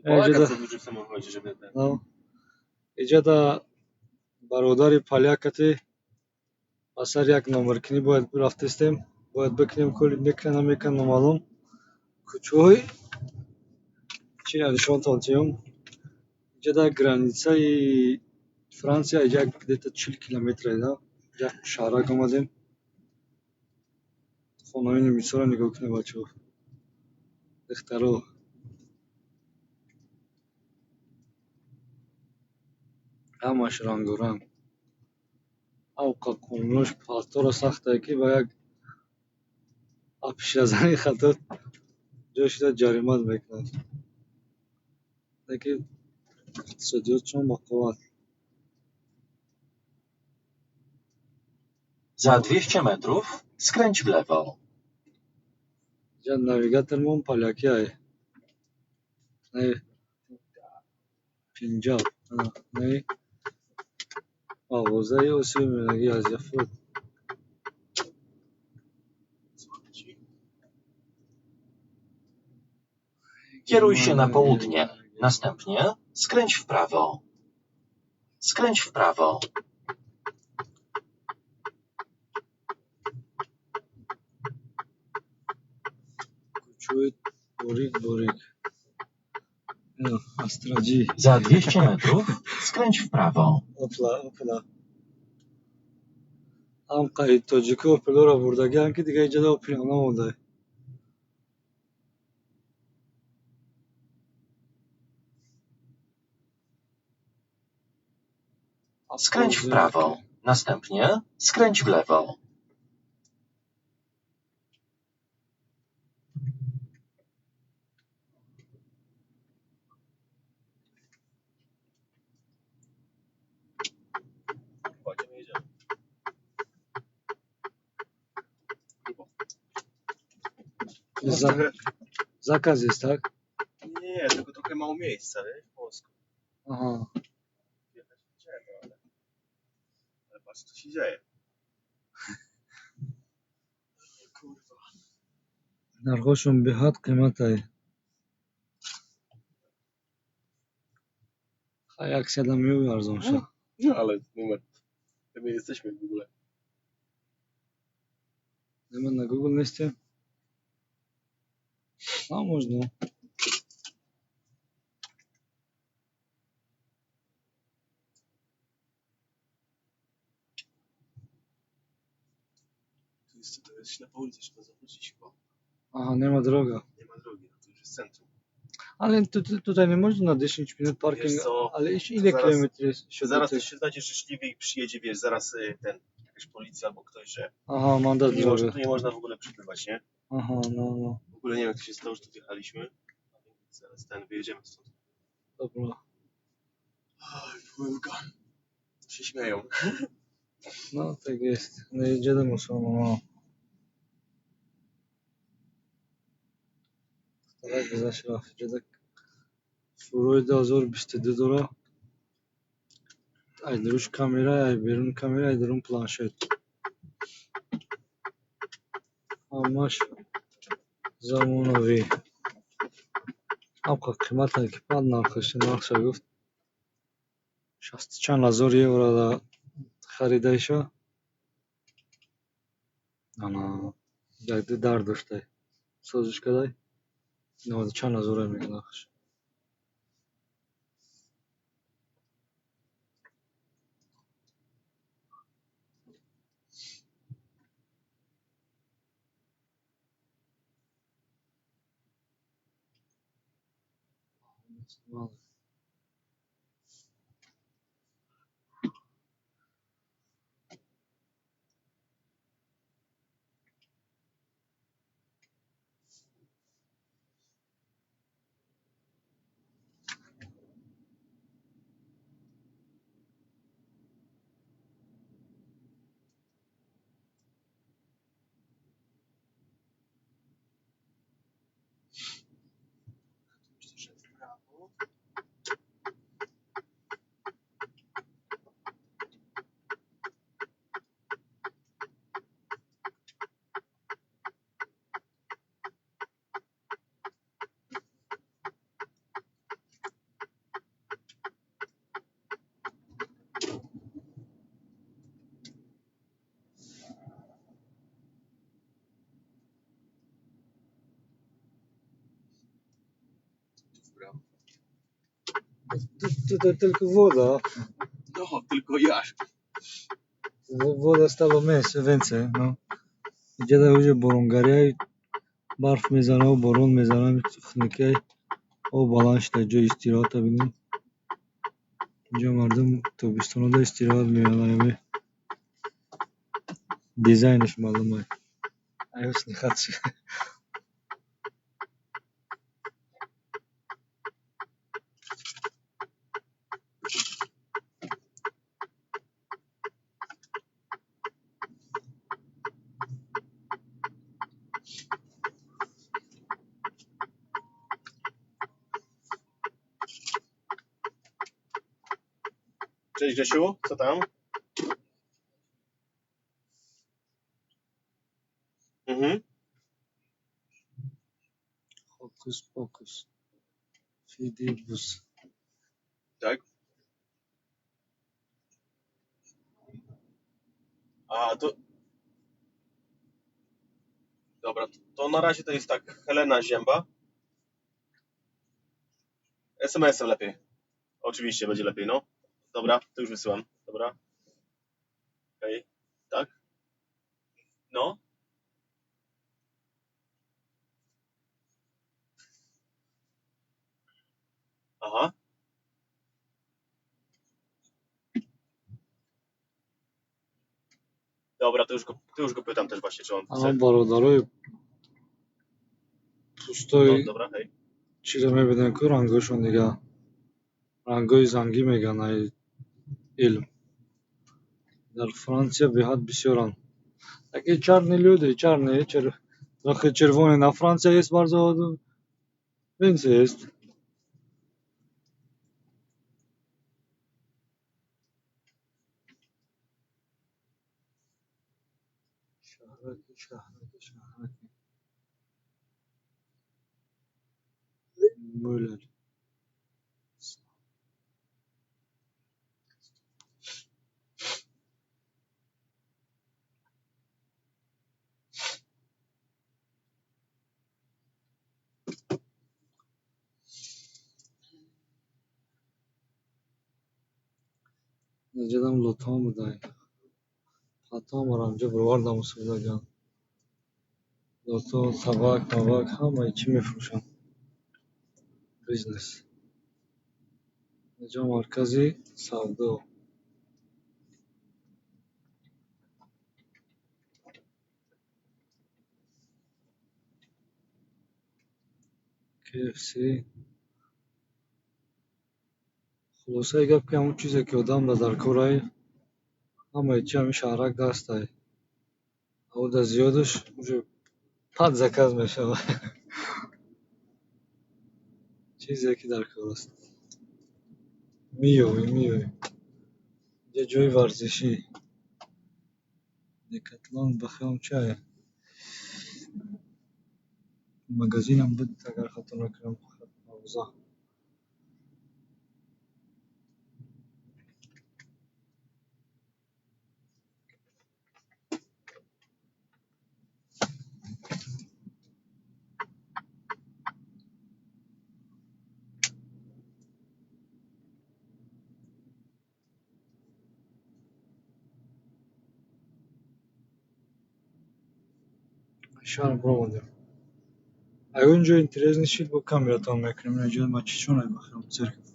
Jedzie Polega do, co duży w samochodzie, żeby ten... no, jedzie do برادری پلیاکتی اثر یک نمرکنی باید رفتستیم باید بکنیم کلی میکنم معلوم کوچوی چی ندشون تانتیوم اینجا در گرانیسه فرانسیا اینجا где-то 40 کیلومتر اینا اینجا شهرک آمدیم خونه های نمیسا رو نگاه کنیم بچه ها دخترها همش رنگ و رنگ اوقا کنونش پالتو رو سخته که با یک پیشازنی خطا جاش را جریمت میکنند لیکن اقتصادیات چون با قوت Za 200 metrów skręć w lewo. اینجا نویگاترمون پالیاکی های نه 50 نه آوازه اصلی میگی از یفت Kieruj się na południe. Następnie skręć w prawo. Skręć w prawo. کوچوی باریک نه استراجی Za 200 metrów skręć w prawo. اپلا هم قاید تاجیکو اپلا را بردگی هم که دیگه اینجا دا اپلا نمونده Skręć w prawo. Następnie skręć w lewo. Chodźmy, jedziemy. zakaz jest, tak? Nie, tylko trochę mało miejsca, wiesz, w Polsku. Aha. Jechać idziemy, ale patrz co się dzieje. Kurwa. نرخشون بیاد قیمت های jak się dla mnie ارزون شه No ale numer. My jesteśmy w ogóle. my na Google liście a można To jest na ulicy, trzeba zawrócić chyba. aha nie ma droga Nie ma drogi, no to już jest centrum. ale tutaj nie można na 10 minut parking Wiesz co, ale ile zaraz- kilometrów jest Zaraz ktoś się znajdzie życzliwy i przyjedzie, wiesz, zaraz jakaś policja albo ktoś, że aha mandat tu nie, można, droga tu nie można w ogóle przybywać, nie? aha no W ogóle nie wiem jak to się stało, że tu wjechaliśmy. Zaraz wyjedziemy stąd. dobra Oj, płyłka. Się śmieją. no tak jest no jedziemy muszą no tak zaś jedzie Freud azor bistedi dora ay duruş kamera ay بیرون kamera ay durum planşet amaş zamonavi abqa qiymatlar ki pan narxi narxa گفت 60 چند هزار یورو دا خریدایشو انا جدی در داشته سازش کدای 90 چند هزار میگه نخش Myślę, że w prawo. Tutaj tylko woda. No, tylko ja. Woda stała więcej, no. Gdzie da ludzie borungaria i barf میزنه و بارون میزنه خنکه و بالانش تا جای استراحت ببینیم اینجا مردم تابستون دا استراحت میبرن دیزاینش معلومه ای حسن خطش Cześć Grzesiu, co tam? Mhm. Hokus pokus fidibus Tak. A to... Dobra, to na razie to jest tak, Helena Zięba. SMS-em lepiej. Oczywiście będzie lepiej, no. Dobra, to już wysyłam. Dobra. Okej. Tak? No. Aha. Dobra, to już go pytam też właśnie, czy on اما chce. برادرای No, پوستای dobra, hej. چی رو میبینن که رنگاشون دیگه رنگای زنگی میگن ای علم در فرانسیا به حد بسیارن اگه چرنی люди czarny trochę czerwony na Francja jest bardzo więcej jest şahraki Müller Neceden loto mu dayı? Hata var amca buralarda mısırda can. Loto, tabak ama içi mefruşan. Business. Nece markazi savdo. KFC. خلاصه گپ که همون چیزی که آدم در کارهای همه چی همین شهرک دست دهی. او در زیادش پد زکز میشه. چیزی که در کار است. میوی. یه جای ورزشی. دکتلان بخیام چه مگزینم بود اگر خطا نکنم موزه. Шарм проводим. А он же интересный щит был камера там, я кроме начала матча, что на бахрам церковь.